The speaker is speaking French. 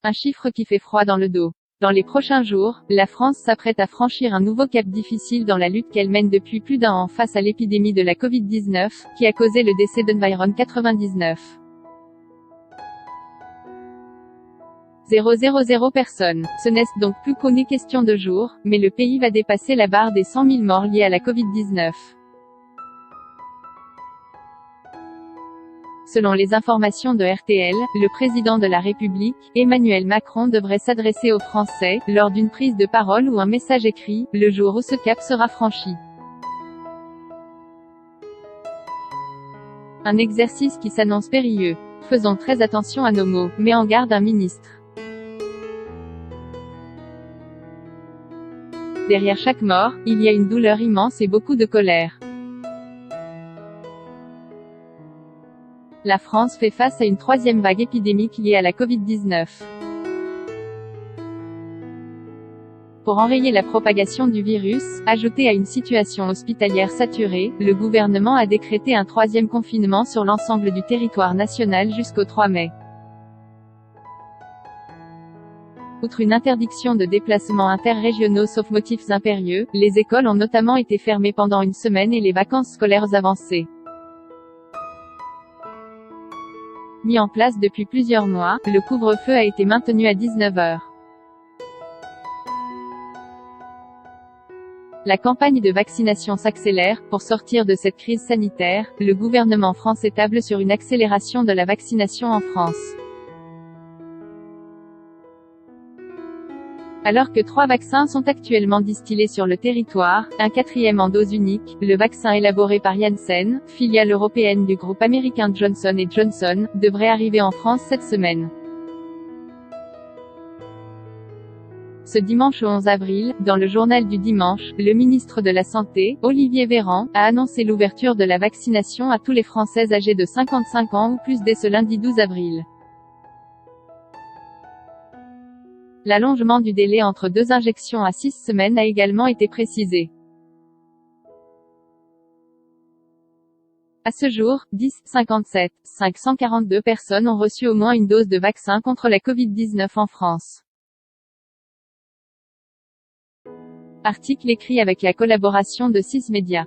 Un chiffre qui fait froid dans le dos. Dans les prochains jours, la France s'apprête à franchir un nouveau cap difficile dans la lutte qu'elle mène depuis plus d'un an face à l'épidémie de la Covid-19, qui a causé le décès d'environ 99 000 personnes. Ce n'est donc plus qu'une question de jours, mais le pays va dépasser la barre des 100 000 morts liés à la Covid-19. Selon les informations de RTL, le président de la République, Emmanuel Macron devrait s'adresser aux Français, lors d'une prise de parole ou un message écrit, le jour où ce cap sera franchi. Un exercice qui s'annonce périlleux. Faisons très attention à nos mots, met en garde un ministre. Derrière chaque mort, il y a une douleur immense et beaucoup de colère. La France fait face à une troisième vague épidémique liée à la Covid-19. Pour enrayer la propagation du virus, ajouté à une situation hospitalière saturée, le gouvernement a décrété un troisième confinement sur l'ensemble du territoire national jusqu'au 3 mai. Outre une interdiction de déplacements interrégionaux sauf motifs impérieux, les écoles ont notamment été fermées pendant une semaine et les vacances scolaires avancées. Mis en place depuis plusieurs mois, le couvre-feu a été maintenu à 19 h. La campagne de vaccination s'accélère. Pour sortir de cette crise sanitaire, le gouvernement français table sur une accélération de la vaccination en France. Alors que 3 vaccins sont actuellement distillés sur le territoire, un 4e en dose unique, le vaccin élaboré par Janssen, filiale européenne du groupe américain Johnson & Johnson, devrait arriver en France cette semaine. Ce dimanche 11 avril, dans le journal du dimanche, le ministre de la Santé, Olivier Véran, a annoncé l'ouverture de la vaccination à tous les Français âgés de 55 ans ou plus dès ce lundi 12 avril. L'allongement du délai entre 2 injections à 6 semaines a également été précisé. À ce jour, 57 542 personnes ont reçu au moins une dose de vaccin contre la Covid-19 en France. Article écrit avec la collaboration de 6 médias.